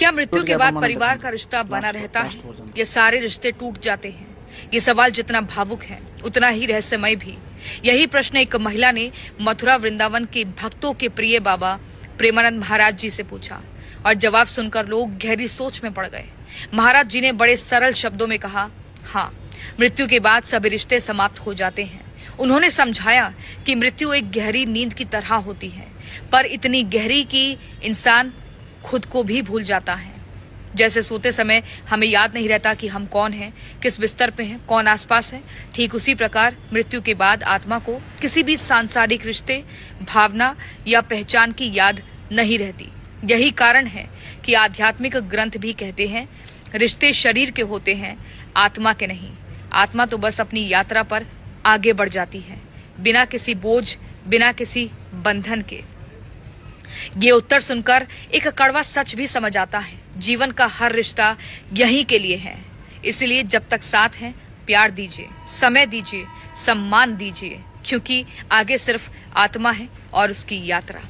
क्या मृत्यु के बाद परिवार का रिश्ता बना रहता है या सारे रिश्ते टूट जाते हैं? ये सवाल जितना भावुक है उतना ही रहस्यमय भी। यही प्रश्न एक महिला ने मथुरा वृंदावन के भक्तों के प्रिय बाबा प्रेमानंद महाराज जी से पूछा और जवाब सुनकर लोग गहरी सोच में पड़ गए। महाराज जी ने बड़े सरल शब्दों में कहा, हाँ, मृत्यु के बाद सभी रिश्ते समाप्त हो जाते हैं। उन्होंने समझाया कि मृत्यु एक गहरी नींद की तरह होती है, पर इतनी गहरी कि इंसान खुद को भी भूल जाता है। जैसे सोते समय हमें याद नहीं रहता कि हम कौन हैं, किस बिस्तर पे हैं, कौन आसपास है, ठीक उसी प्रकार मृत्यु के बाद आत्मा को किसी भी सांसारिक रिश्ते, भावना या पहचान की याद नहीं रहती। यही कारण है कि आध्यात्मिक ग्रंथ भी कहते हैं, रिश्ते शरीर के होते हैं, आत्मा के नहीं। आत्मा तो बस अपनी यात्रा पर आगे बढ़ जाती है, बिना किसी बोझ, बिना किसी बंधन के। ये उत्तर सुनकर एक कड़वा सच भी समझ आता है, जीवन का हर रिश्ता यहीं के लिए है। इसलिए जब तक साथ हैं, प्यार दीजिए, समय दीजिए, सम्मान दीजिए, क्योंकि आगे सिर्फ आत्मा है और उसकी यात्रा।